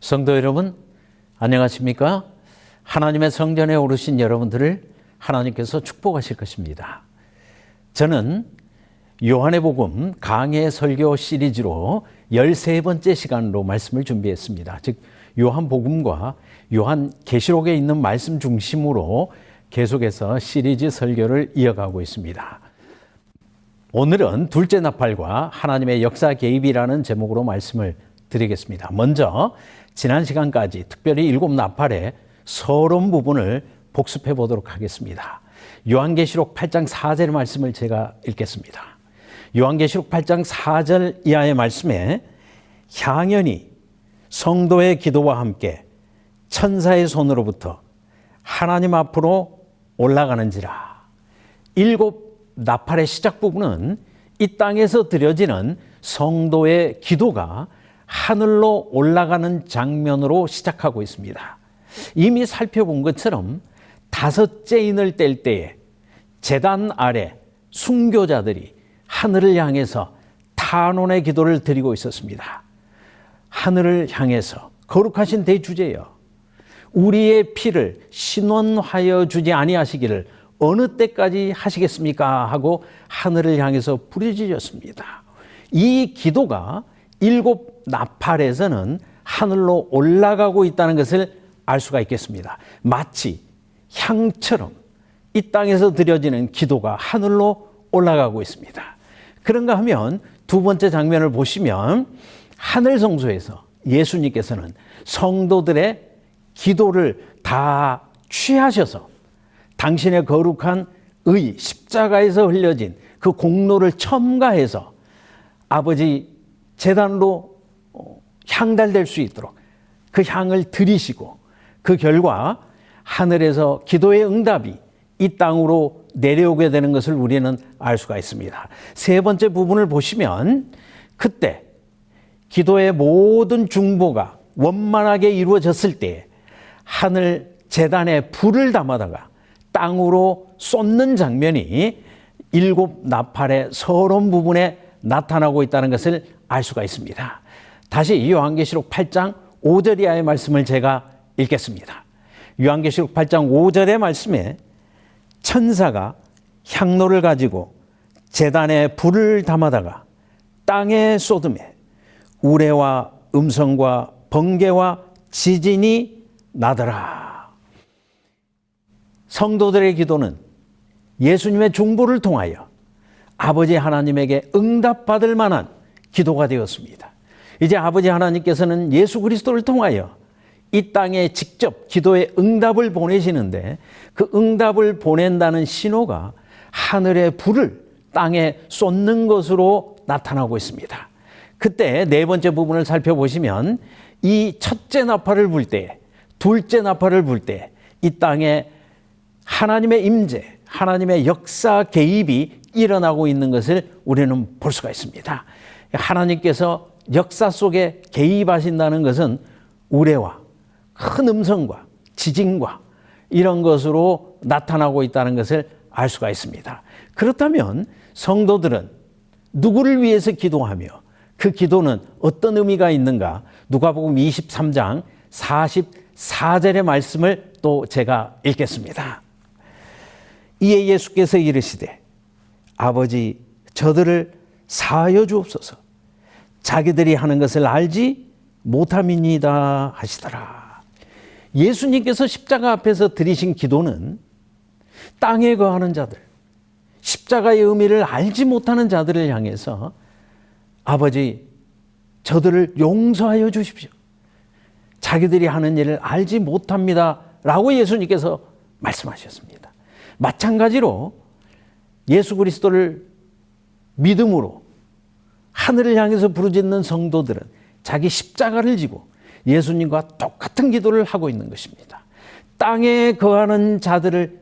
성도 여러분, 안녕하십니까? 하나님의 성전에 오르신 여러분들을 하나님께서 축복하실 것입니다. 저는 요한의 복음 강해 설교 시리즈로 13번째 시간으로 말씀을 준비했습니다. 즉 요한 복음과 요한 계시록에 있는 말씀 중심으로 계속해서 시리즈 설교를 이어가고 있습니다. 오늘은 둘째 나팔과 하나님의 역사 개입이라는 제목으로 말씀을 드리겠습니다. 먼저 지난 시간까지 특별히 7 나팔의 서론 부분을 복습해 보도록 하겠습니다. 요한계시록 8장 4절의 말씀을 제가 읽겠습니다. 요한계시록 8장 4절 이하의 말씀에 향연이 성도의 기도와 함께 천사의 손으로부터 하나님 앞으로 올라가는지라. 7 나팔의 시작 부분은 이 땅에서 드려지는 성도의 기도가 하늘로 올라가는 장면으로 시작하고 있습니다. 이미 살펴본 것처럼 5째 인을 뗄 때에 제단 아래 순교자들이 하늘을 향해서 탄원의 기도를 드리고 있었습니다. 하늘을 향해서 거룩하신 대주제여, 우리의 피를 신원하여 주지 아니하시기를 어느 때까지 하시겠습니까? 하고 하늘을 향해서 부르짖었습니다. 이 기도가 7 나팔에서는 하늘로 올라가고 있다는 것을 알 수가 있겠습니다. 마치 향처럼 이 땅에서 드려지는 기도가 하늘로 올라가고 있습니다. 그런가 하면 두 번째 장면을 보시면 하늘 성소에서 예수님께서는 성도들의 기도를 다 취하셔서 당신의 거룩한 의 십자가에서 흘려진 그 공로를 첨가해서 아버지 제단으로 향달될 수 있도록 그 향을 드리시고 그 결과 하늘에서 기도의 응답이 이 땅으로 내려오게 되는 것을 우리는 알 수가 있습니다. 세 번째 부분을 보시면 그때 기도의 모든 중보가 원만하게 이루어졌을 때 하늘 제단에 불을 담아다가 땅으로 쏟는 장면이 7 나팔의 서론 부분에 나타나고 있다는 것을 알 수가 있습니다. 다시 요한계시록 8장 5절 이하의 말씀을 제가 읽겠습니다. 요한계시록 8장 5절의 말씀에 천사가 향로를 가지고 제단에 불을 담아다가 땅에 쏟음에 우레와 음성과 번개와 지진이 나더라. 성도들의 기도는 예수님의 중보를 통하여 아버지 하나님에게 응답받을 만한 기도가 되었습니다. 이제 아버지 하나님께서는 예수 그리스도를 통하여 이 땅에 직접 기도의 응답을 보내시는데 그 응답을 보낸다는 신호가 하늘의 불을 땅에 쏟는 것으로 나타나고 있습니다. 그때 네 번째 부분을 살펴보시면 이 첫째 나팔을 불 때, 둘째 나팔을 불 때 이 땅에 하나님의 임재, 하나님의 역사 개입이 일어나고 있는 것을 우리는 볼 수가 있습니다. 하나님께서 역사 속에 개입하신다는 것은 우레와 큰 음성과 지진과 이런 것으로 나타나고 있다는 것을 알 수가 있습니다. 그렇다면 성도들은 누구를 위해서 기도하며 그 기도는 어떤 의미가 있는가? 누가복음 23장 44절의 말씀을 또 제가 읽겠습니다. 이에 예수께서 이르시되 아버지 저들을 사하여 주옵소서, 자기들이 하는 것을 알지 못함이니이다 하시더라. 예수님께서 십자가 앞에서 드리신 기도는 땅에 거하는 자들, 십자가의 의미를 알지 못하는 자들을 향해서 아버지 저들을 용서하여 주십시오, 자기들이 하는 일을 알지 못합니다 라고 예수님께서 말씀하셨습니다. 마찬가지로 예수 그리스도를 믿음으로 하늘을 향해서 부르짖는 성도들은 자기 십자가를 지고 예수님과 똑같은 기도를 하고 있는 것입니다. 땅에 거하는 자들을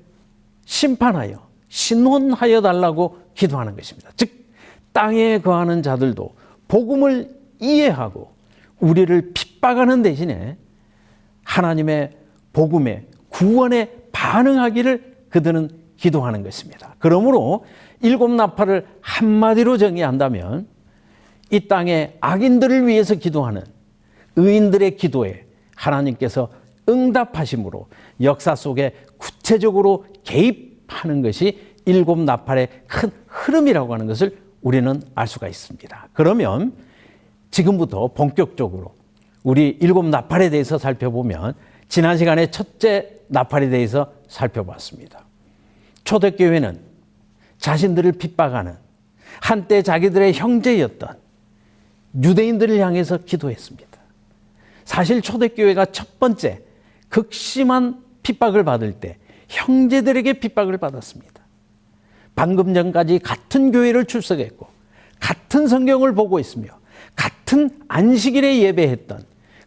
심판하여 신원하여 달라고 기도하는 것입니다. 즉 땅에 거하는 자들도 복음을 이해하고 우리를 핍박하는 대신에 하나님의 복음의 구원에 반응하기를 그들은 기도하는 것입니다. 그러므로 7 나팔을 한마디로 정의한다면 이 땅의 악인들을 위해서 기도하는 의인들의 기도에 하나님께서 응답하심으로 역사 속에 구체적으로 개입하는 것이 일곱 나팔의 큰 흐름이라고 하는 것을 우리는 알 수가 있습니다. 그러면 지금부터 본격적으로 우리 일곱 나팔에 대해서 살펴보면 지난 시간에 첫째 나팔에 대해서 살펴봤습니다. 초대교회는 자신들을 핍박하는 한때 자기들의 형제였던 유대인들을 향해서 기도했습니다. 사실 초대교회가 첫 번째 극심한 핍박을 받을 때 형제들에게 핍박을 받았습니다. 방금 전까지 같은 교회를 출석했고 같은 성경을 보고 있으며 같은 안식일에 예배했던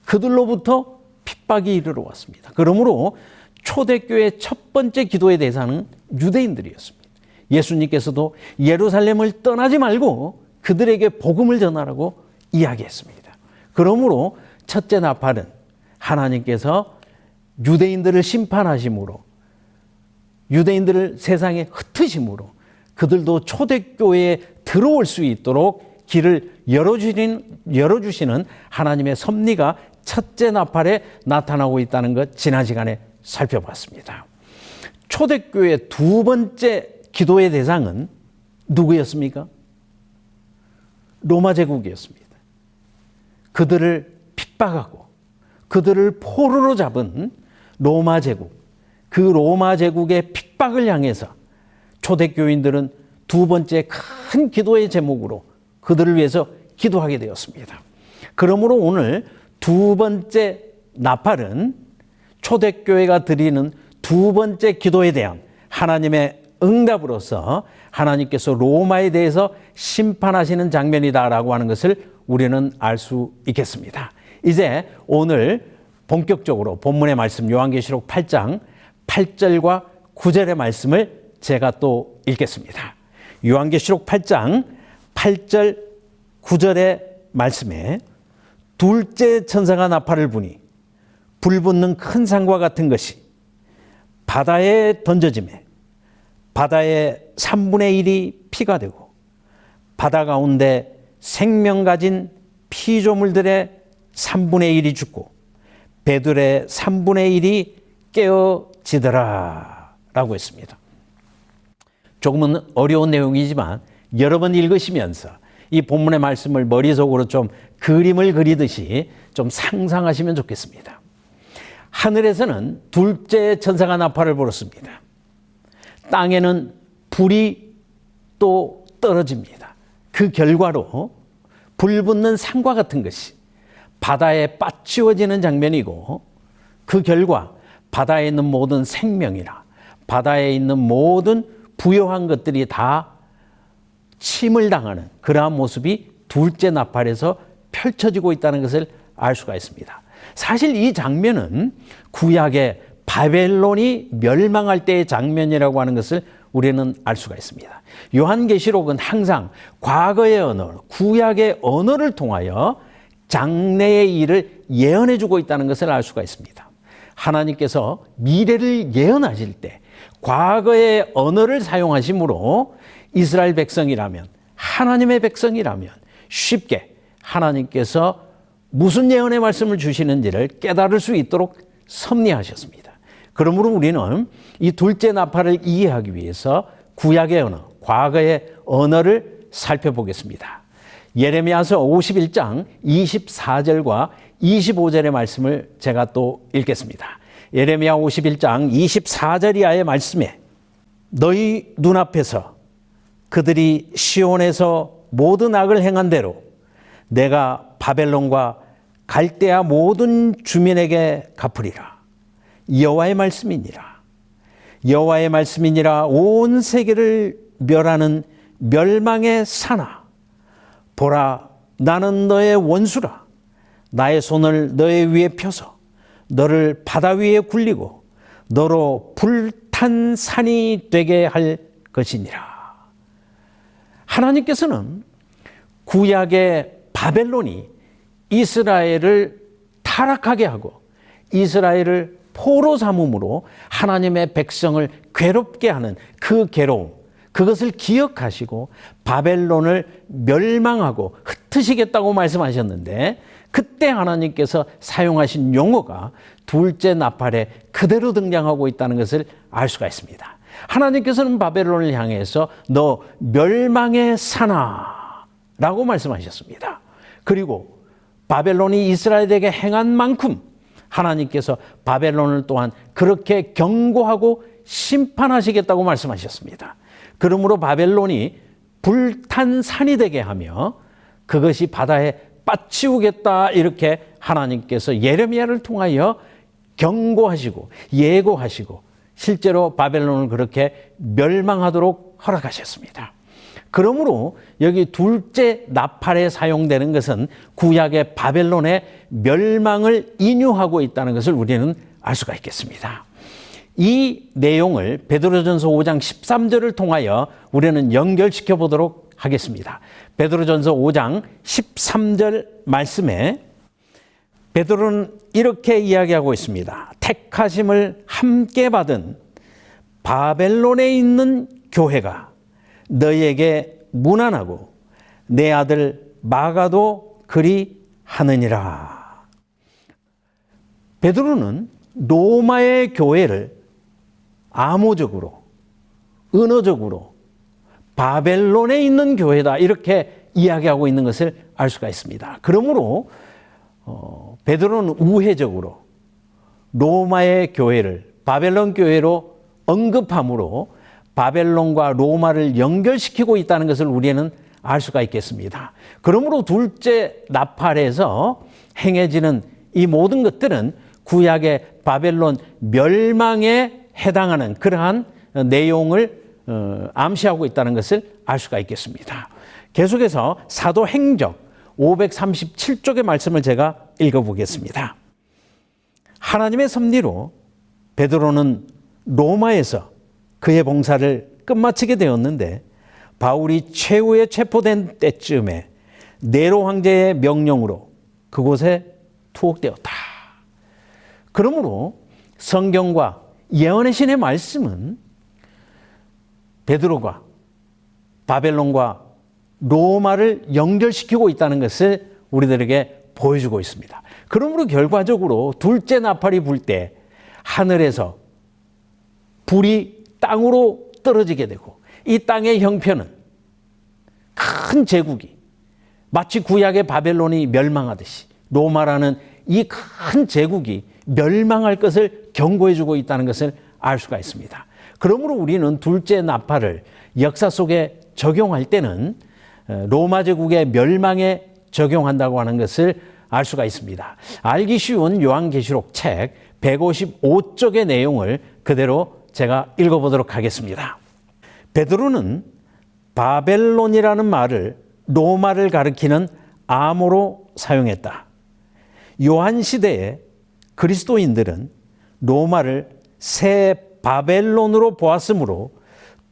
그들로부터 핍박이 이르러 왔습니다. 그러므로 초대교회의 첫 번째 기도의 대상은 유대인들이었습니다. 예수님께서도 예루살렘을 떠나지 말고 그들에게 복음을 전하라고 이야기했습니다. 그러므로 첫째 나팔은 하나님께서 유대인들을 심판하심으로 유대인들을 세상에 흩으심으로 그들도 초대교회에 들어올 수 있도록 길을 열어주시는 하나님의 섭리가 첫째 나팔에 나타나고 있다는 것 지난 시간에 살펴봤습니다. 초대교회의 두 번째 기도의 대상은 누구였습니까? 로마 제국이었습니다. 그들을 핍박하고 그들을 포로로 잡은 로마 제국, 그 로마 제국의 핍박을 향해서 초대교인들은 두 번째 큰 기도의 제목으로 그들을 위해서 기도하게 되었습니다. 그러므로 오늘 두 번째 나팔은 초대교회가 드리는 두 번째 기도에 대한 하나님의 응답으로서 하나님께서 로마에 대해서 심판하시는 장면이다라고 하는 것을 우리는 알 수 있겠습니다. 이제 오늘 본격적으로 본문의 말씀 요한계시록 8장 8절과 9절의 말씀을 제가 또 읽겠습니다. 요한계시록 8장 8절 9절의 말씀에 둘째 천사가 나팔을 부니 불붙는 큰 산과 같은 것이 바다에 던져지매 바다의 3분의 1이 피가 되고 바다 가운데 생명 가진 피조물들의 3분의 1이 죽고 배들의 3분의 1이 깨어지더라 라고 했습니다. 조금은 어려운 내용이지만 여러 번 읽으시면서 이 본문의 말씀을 머릿속으로 좀 그림을 그리듯이 좀 상상하시면 좋겠습니다. 하늘에서는 둘째 천사가 나팔을 불었습니다. 땅에는 불이 또 떨어집니다. 그 결과로 불붙는 산과 같은 것이 바다에 빠치워지는 장면이고 그 결과 바다에 있는 모든 생명이나 바다에 있는 모든 부요한 것들이 다 침을 당하는 그러한 모습이 둘째 나팔에서 펼쳐지고 있다는 것을 알 수가 있습니다. 사실 이 장면은 구약의 바벨론이 멸망할 때의 장면이라고 하는 것을 우리는 알 수가 있습니다. 요한계시록은 항상 과거의 언어, 구약의 언어를 통하여 장래의 일을 예언해 주고 있다는 것을 알 수가 있습니다. 하나님께서 미래를 예언하실 때 과거의 언어를 사용하심으로 이스라엘 백성이라면 하나님의 백성이라면 쉽게 하나님께서 무슨 예언의 말씀을 주시는지를 깨달을 수 있도록 섭리하셨습니다. 그러므로 우리는 이 둘째 나팔을 이해하기 위해서 구약의 언어, 과거의 언어를 살펴보겠습니다. 예레미야서 51장 24절과 25절의 말씀을 제가 또 읽겠습니다. 예레미야 51장 24절 이하의 말씀에 너희 눈앞에서 그들이 시온에서 모든 악을 행한 대로 내가 바벨론과 갈대아 모든 주민에게 갚으리라. 여호와의 말씀이니라. 여호와의 말씀이니라. 온 세계를 멸하는 멸망의 사나 보라, 나는 너의 원수라. 나의 손을 너의 위에 펴서 너를 바다 위에 굴리고 너로 불탄 산이 되게 할 것이니라. 하나님께서는 구약의 바벨론이 이스라엘을 타락하게 하고 이스라엘을 포로 삼음으로 하나님의 백성을 괴롭게 하는 그 괴로움, 그것을 기억하시고 바벨론을 멸망하고 흩으시겠다고 말씀하셨는데 그때 하나님께서 사용하신 용어가 둘째 나팔에 그대로 등장하고 있다는 것을 알 수가 있습니다. 하나님께서는 바벨론을 향해서 너 멸망의 사나 라고 말씀하셨습니다. 그리고 바벨론이 이스라엘에게 행한 만큼 하나님께서 바벨론을 또한 그렇게 경고하고 심판하시겠다고 말씀하셨습니다. 그러므로 바벨론이 불탄 산이 되게 하며 그것이 바다에 빠치우겠다, 이렇게 하나님께서 예레미야를 통하여 경고하시고 예고하시고 실제로 바벨론을 그렇게 멸망하도록 허락하셨습니다. 그러므로 여기 둘째 나팔에 사용되는 것은 구약의 바벨론의 멸망을 인유하고 있다는 것을 우리는 알 수가 있겠습니다. 이 내용을 베드로전서 5장 13절을 통하여 우리는 연결시켜 보도록 하겠습니다. 베드로전서 5장 13절 말씀에 베드로는 이렇게 이야기하고 있습니다. 택하심을 함께 받은 바벨론에 있는 교회가 너희에게 문안하고 내 아들 마가도 그리 하느니라. 베드로는 로마의 교회를 암호적으로, 은어적으로 바벨론에 있는 교회다, 이렇게 이야기하고 있는 것을 알 수가 있습니다. 그러므로 베드로는 우회적으로 로마의 교회를 바벨론 교회로 언급함으로 바벨론과 로마를 연결시키고 있다는 것을 우리는 알 수가 있겠습니다. 그러므로 둘째 나팔에서 행해지는 이 모든 것들은 구약의 바벨론 멸망에 해당하는 그러한 내용을 암시하고 있다는 것을 알 수가 있겠습니다. 계속해서 사도행적 537쪽의 말씀을 제가 읽어보겠습니다. 하나님의 섭리로 베드로는 로마에서 그의 봉사를 끝마치게 되었는데 바울이 최후에 체포된 때쯤에 네로 황제의 명령으로 그곳에 투옥되었다. 그러므로 성경과 예언의 신의 말씀은 베드로가 바벨론과 로마를 연결시키고 있다는 것을 우리들에게 보여주고 있습니다. 그러므로 결과적으로 둘째 나팔이 불 때 하늘에서 불이 땅으로 떨어지게 되고 이 땅의 형편은 큰 제국이 마치 구약의 바벨론이 멸망하듯이 로마라는 이 큰 제국이 멸망할 것을 경고해 주고 있다는 것을 알 수가 있습니다. 그러므로 우리는 둘째 나팔을 역사 속에 적용할 때는 로마 제국의 멸망에 적용한다고 하는 것을 알 수가 있습니다. 알기 쉬운 요한계시록 책 155쪽의 내용을 그대로 제가 읽어보도록 하겠습니다. 베드로는 바벨론이라는 말을 로마를 가리키는 암호로 사용했다. 요한 시대에 그리스도인들은 로마를 새 바벨론으로 보았으므로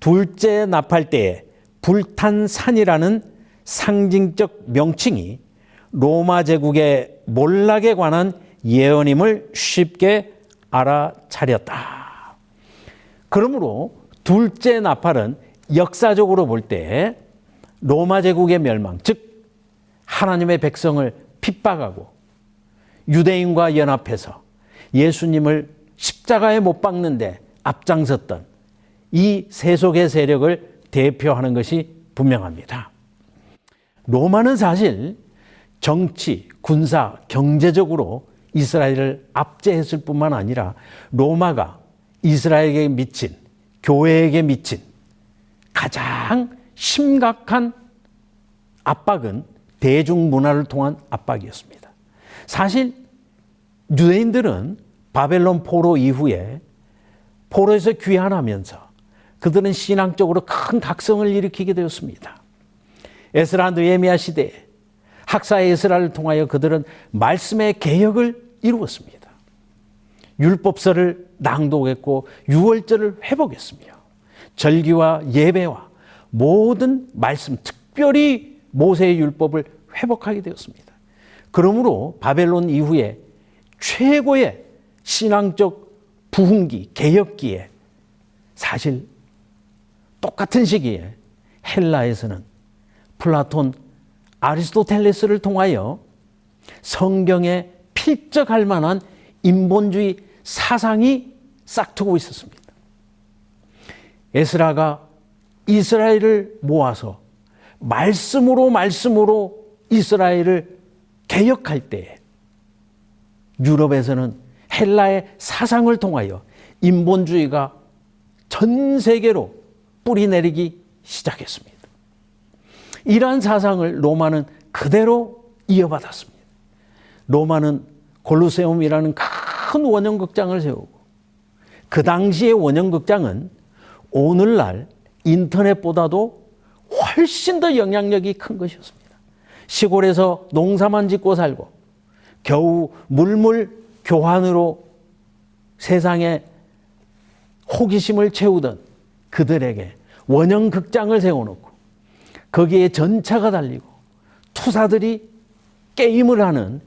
둘째 나팔 때에 불탄 산이라는 상징적 명칭이 로마 제국의 몰락에 관한 예언임을 쉽게 알아차렸다. 그러므로 둘째 나팔은 역사적으로 볼 때 로마 제국의 멸망, 즉 하나님의 백성을 핍박하고 유대인과 연합해서 예수님을 십자가에 못 박는데 앞장섰던 이 세속의 세력을 대표하는 것이 분명합니다. 로마는 사실 정치, 군사, 경제적으로 이스라엘을 압제했을 뿐만 아니라 로마가 이스라엘에게 미친, 교회에게 미친 가장 심각한 압박은 대중문화를 통한 압박이었습니다. 사실 유대인들은 바벨론 포로 이후에 포로에서 귀환하면서 그들은 신앙적으로 큰 각성을 일으키게 되었습니다. 에스라 느헤미야 시대에 학사의 에스라를 통하여 그들은 말씀의 개혁을 이루었습니다. 율법서를 낭독했고 유월절을 회복했으며 절기와 예배와 모든 말씀, 특별히 모세의 율법을 회복하게 되었습니다. 그러므로 바벨론 이후에 최고의 신앙적 부흥기, 개혁기에 사실 똑같은 시기에 헬라에서는 플라톤, 아리스토텔레스를 통하여 성경에 필적할 만한 인본주의 사상이 싹트고 있었습니다. 에스라가 이스라엘을 모아서 말씀으로 이스라엘을 개혁할 때에 유럽에서는 헬라의 사상을 통하여 인본주의가 전 세계로 뿌리내리기 시작했습니다. 이러한 사상을 로마는 그대로 이어받았습니다. 로마는 골로세움이라는 큰 원형극장을 세우고, 그 당시의 원형극장은 오늘날 인터넷보다도 훨씬 더 영향력이 큰 것이었습니다. 시골에서 농사만 짓고 살고 겨우 물물 교환으로 세상에 호기심을 채우던 그들에게 원형극장을 세워놓고 거기에 전차가 달리고 투사들이 게임을 하는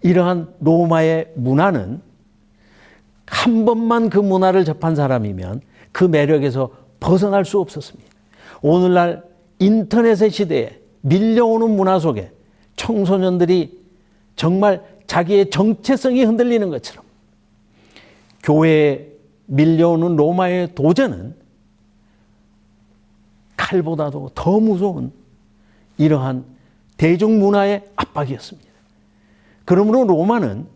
이러한 로마의 문화는 한 번만 그 문화를 접한 사람이면 그 매력에서 벗어날 수 없었습니다. 오늘날 인터넷의 시대에 밀려오는 문화 속에 청소년들이 정말 자기의 정체성이 흔들리는 것처럼 교회에 밀려오는 로마의 도전은 칼보다도 더 무서운 이러한 대중문화의 압박이었습니다. 그러므로 로마는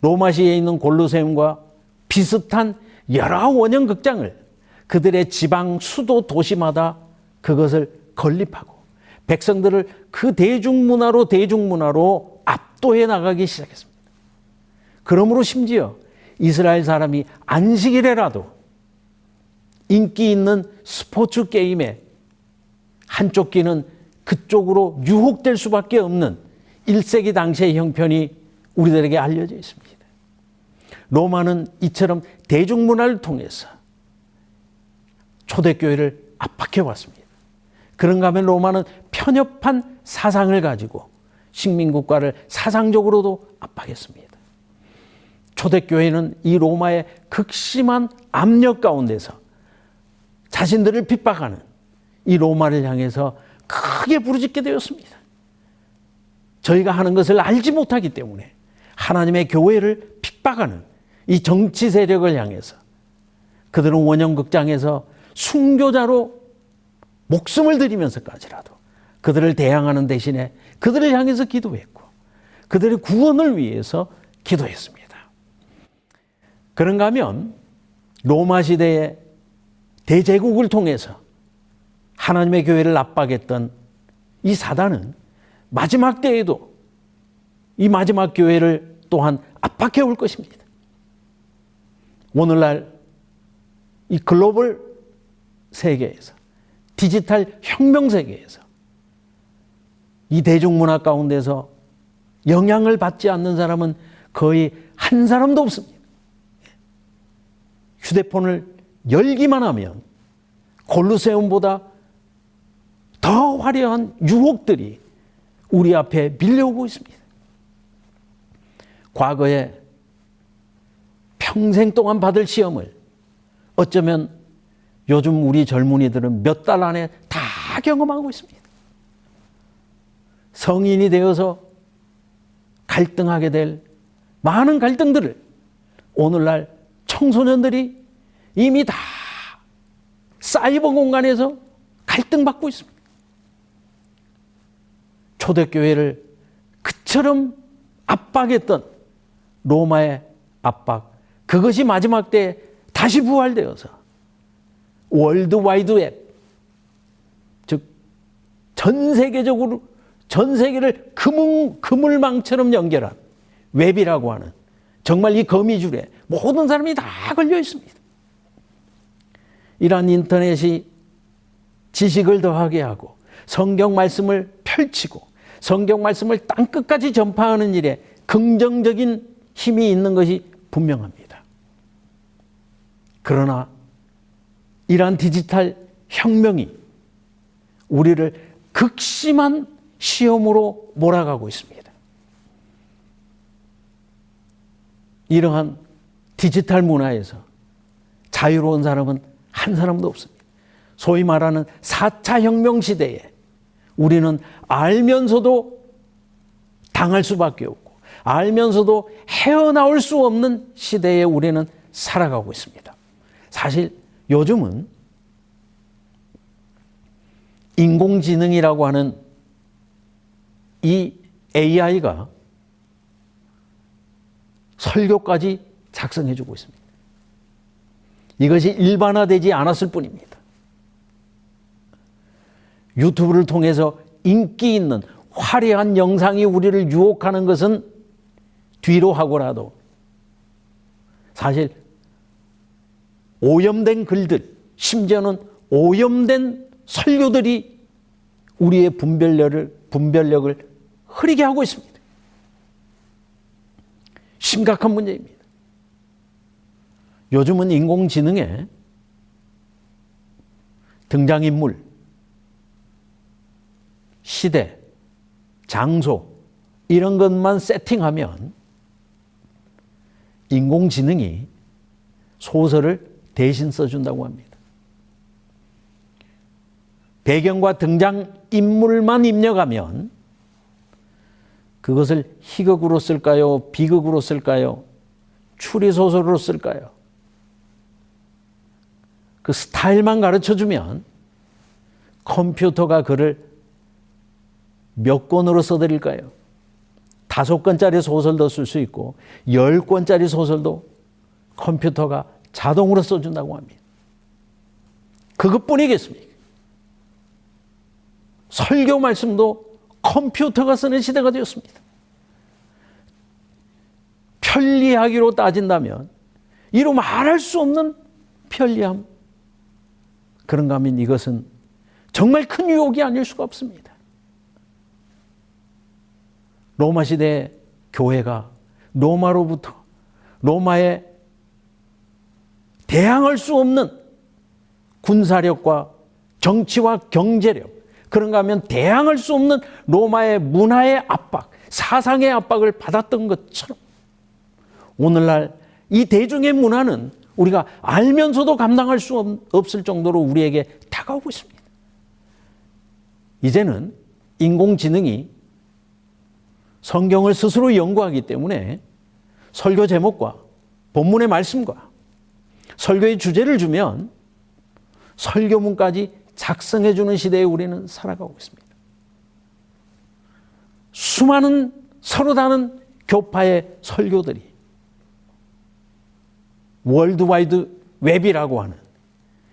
로마시에 있는 골로세움과 비슷한 여러 원형 극장을 그들의 지방 수도 도시마다 그것을 건립하고 백성들을 그 대중문화로 압도해 나가기 시작했습니다. 그러므로 심지어 이스라엘 사람이 안식일에라도 인기 있는 스포츠 게임에 한쪽 귀는 그쪽으로 유혹될 수밖에 없는 1세기 당시의 형편이 우리들에게 알려져 있습니다. 로마는 이처럼 대중문화를 통해서 초대교회를 압박해 왔습니다. 그런가 하면 로마는 편협한 사상을 가지고 식민국가를 사상적으로도 압박했습니다. 초대교회는 이 로마의 극심한 압력 가운데서 자신들을 핍박하는 이 로마를 향해서 크게 부르짖게 되었습니다. 저희가 하는 것을 알지 못하기 때문에 하나님의 교회를 핍박하는 이 정치 세력을 향해서 그들은 원형극장에서 순교자로 목숨을 들이면서까지라도 그들을 대항하는 대신에 그들을 향해서 기도했고 그들의 구원을 위해서 기도했습니다. 그런가 하면 로마 시대의 대제국을 통해서 하나님의 교회를 압박했던 이 사단은 마지막 때에도 이 마지막 교회를 또한 압박해 올 것입니다. 오늘날 이 글로벌 세계에서 디지털 혁명 세계에서 이 대중문화 가운데서 영향을 받지 않는 사람은 거의 한 사람도 없습니다. 휴대폰을 열기만 하면 골로세움보다 더 화려한 유혹들이 우리 앞에 밀려오고 있습니다. 과거에 평생 동안 받을 시험을 어쩌면 요즘 우리 젊은이들은 몇 달 안에 다 경험하고 있습니다. 성인이 되어서 갈등하게 될 많은 갈등들을 오늘날 청소년들이 이미 다 사이버 공간에서 갈등받고 있습니다. 초대교회를 그처럼 압박했던 로마의 압박, 그것이 마지막 때에 다시 부활되어서 월드와이드 웹, 즉 전 세계적으로 전 세계를 그물망처럼 연결한 웹이라고 하는 정말 이 거미줄에 모든 사람이 다 걸려 있습니다. 이러한 인터넷이 지식을 더하게 하고 성경 말씀을 펼치고 성경 말씀을 땅끝까지 전파하는 일에 긍정적인 힘이 있는 것이 분명합니다. 그러나 이러한 디지털 혁명이 우리를 극심한 시험으로 몰아가고 있습니다. 이러한 디지털 문화에서 자유로운 사람은 한 사람도 없습니다. 소위 말하는 4차 혁명 시대에 우리는 알면서도 당할 수밖에 없고 알면서도 헤어나올 수 없는 시대에 우리는 살아가고 있습니다. 사실 요즘은 인공지능이라고 하는 이 AI가 설교까지 작성해 주고 있습니다. 이것이 일반화되지 않았을 뿐입니다. 유튜브를 통해서 인기 있는 화려한 영상이 우리를 유혹하는 것은 뒤로 하고라도 사실 오염된 글들, 심지어는 오염된 설교들이 우리의 분별력을 흐리게 하고 있습니다. 심각한 문제입니다. 요즘은 인공지능에 등장인물, 시대, 장소 이런 것만 세팅하면 인공지능이 소설을 대신 써준다고 합니다. 배경과 등장인물만 입력하면 그것을 희극으로 쓸까요? 비극으로 쓸까요? 추리소설로 쓸까요? 그 스타일만 가르쳐주면 컴퓨터가 그를 몇 권으로 써드릴까요? 5권짜리 소설도 쓸 수 있고 10권짜리 소설도 컴퓨터가 자동으로 써준다고 합니다. 그것뿐이겠습니까? 설교 말씀도 컴퓨터가 쓰는 시대가 되었습니다. 편리하기로 따진다면 이루 말할 수 없는 편리함. 그런가 하면 이것은 정말 큰 유혹이 아닐 수가 없습니다. 로마 시대 교회가 로마로부터 로마에 대항할 수 없는 군사력과 정치와 경제력, 그런가 하면 대항할 수 없는 로마의 문화의 압박, 사상의 압박을 받았던 것처럼 오늘날 이 대중의 문화는 우리가 알면서도 감당할 수 없을 정도로 우리에게 다가오고 있습니다. 이제는 인공지능이 성경을 스스로 연구하기 때문에 설교 제목과 본문의 말씀과 설교의 주제를 주면 설교문까지 작성해 주는 시대에 우리는 살아가고 있습니다. 수많은 서로 다른 교파의 설교들이 월드와이드 웹이라고 하는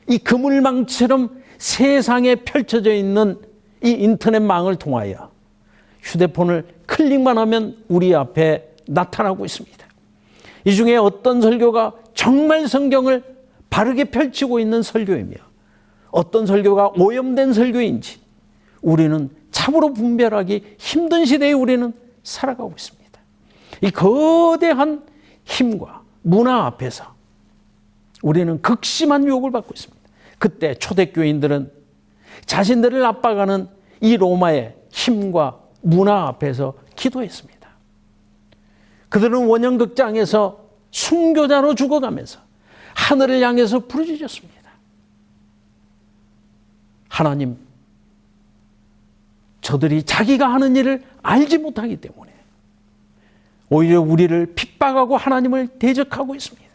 이 그물망처럼 세상에 펼쳐져 있는 이 인터넷망을 통하여 휴대폰을 클릭만 하면 우리 앞에 나타나고 있습니다. 이 중에 어떤 설교가 정말 성경을 바르게 펼치고 있는 설교이며 어떤 설교가 오염된 설교인지 우리는 참으로 분별하기 힘든 시대에 우리는 살아가고 있습니다. 이 거대한 힘과 문화 앞에서 우리는 극심한 유혹을 받고 있습니다. 그때 초대교인들은 자신들을 압박하는 이 로마의 힘과 문화 앞에서 기도했습니다. 그들은 원형극장에서 순교자로 죽어가면서 하늘을 향해서 부르짖었습니다. 하나님, 저들이 자기가 하는 일을 알지 못하기 때문에 오히려 우리를 핍박하고 하나님을 대적하고 있습니다.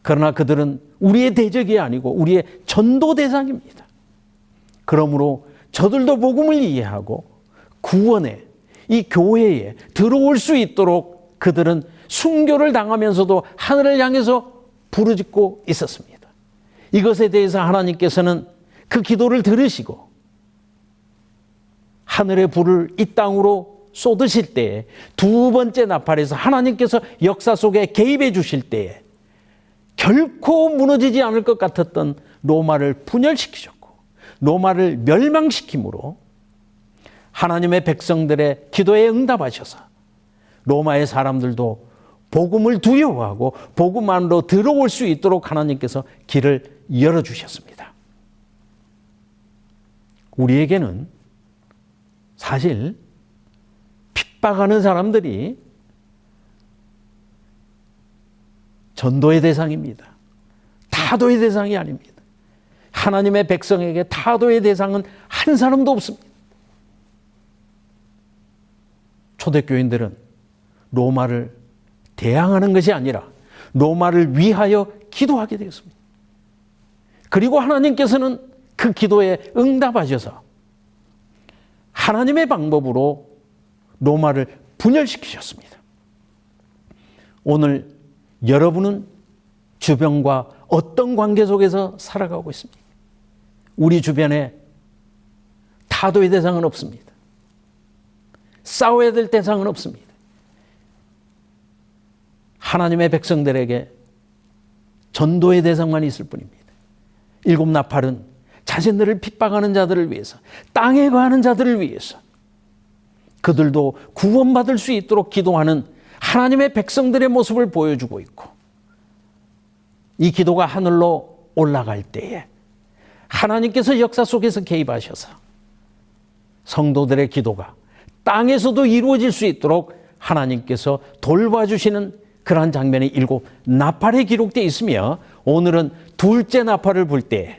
그러나 그들은 우리의 대적이 아니고 우리의 전도 대상입니다. 그러므로 저들도 복음을 이해하고 구원에, 이 교회에 들어올 수 있도록 그들은 순교를 당하면서도 하늘을 향해서 부르짖고 있었습니다. 이것에 대해서 하나님께서는 그 기도를 들으시고 하늘의 불을 이 땅으로 쏟으실 때에 두 번째 나팔에서 하나님께서 역사 속에 개입해 주실 때에 결코 무너지지 않을 것 같았던 로마를 분열시키셨고 로마를 멸망시킴으로 하나님의 백성들의 기도에 응답하셔서 로마의 사람들도 복음을 두려워하고 복음 안으로 들어올 수 있도록 하나님께서 길을 열어주셨습니다. 우리에게는 사실 핍박하는 사람들이 전도의 대상입니다. 타도의 대상이 아닙니다. 하나님의 백성에게 타도의 대상은 한 사람도 없습니다. 초대교인들은 로마를 대항하는 것이 아니라 로마를 위하여 기도하게 되었습니다. 그리고 하나님께서는 그 기도에 응답하셔서 하나님의 방법으로 로마를 분열시키셨습니다. 오늘 여러분은 주변과 어떤 관계 속에서 살아가고 있습니까? 우리 주변에 타도의 대상은 없습니다. 싸워야 될 대상은 없습니다. 하나님의 백성들에게 전도의 대상만 있을 뿐입니다. 일곱 나팔은 자신들을 핍박하는 자들을 위해서, 땅에 거하는 자들을 위해서 그들도 구원받을 수 있도록 기도하는 하나님의 백성들의 모습을 보여주고 있고, 이 기도가 하늘로 올라갈 때에 하나님께서 역사 속에서 개입하셔서 성도들의 기도가 땅에서도 이루어질 수 있도록 하나님께서 돌봐주시는 그러한 장면이 일곱 나팔에 기록되어 있으며, 오늘은 둘째 나팔을 불 때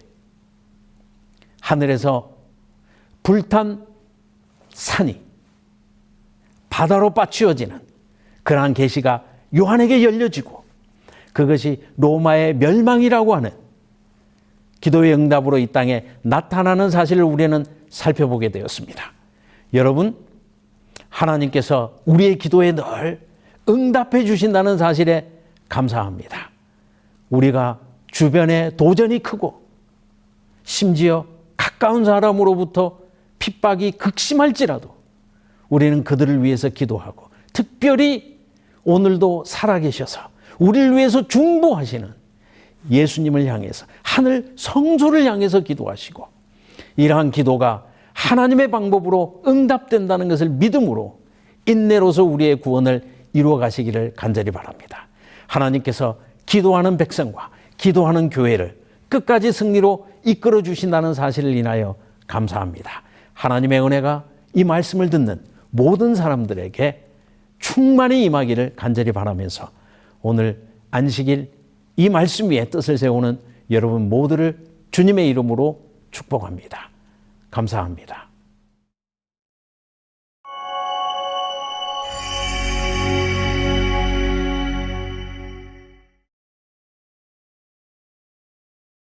하늘에서 불탄 산이 바다로 빠치어지는 그러한 계시가 요한에게 열려지고, 그것이 로마의 멸망이라고 하는 기도의 응답으로 이 땅에 나타나는 사실을 우리는 살펴보게 되었습니다. 여러분, 하나님께서 우리의 기도에 늘 응답해 주신다는 사실에 감사합니다. 우리가 주변에 도전이 크고 심지어 가까운 사람으로부터 핍박이 극심할지라도 우리는 그들을 위해서 기도하고, 특별히 오늘도 살아계셔서 우리를 위해서 중보하시는 예수님을 향해서, 하늘 성소를 향해서 기도하시고, 이러한 기도가 하나님의 방법으로 응답된다는 것을 믿음으로 인내로서 우리의 구원을 이루어 가시기를 간절히 바랍니다. 하나님께서 기도하는 백성과 기도하는 교회를 끝까지 승리로 이끌어 주신다는 사실을 인하여 감사합니다. 하나님의 은혜가 이 말씀을 듣는 모든 사람들에게 충만히 임하기를 간절히 바라면서, 오늘 안식일 이 말씀 위에 뜻을 세우는 여러분 모두를 주님의 이름으로 축복합니다. 감사합니다.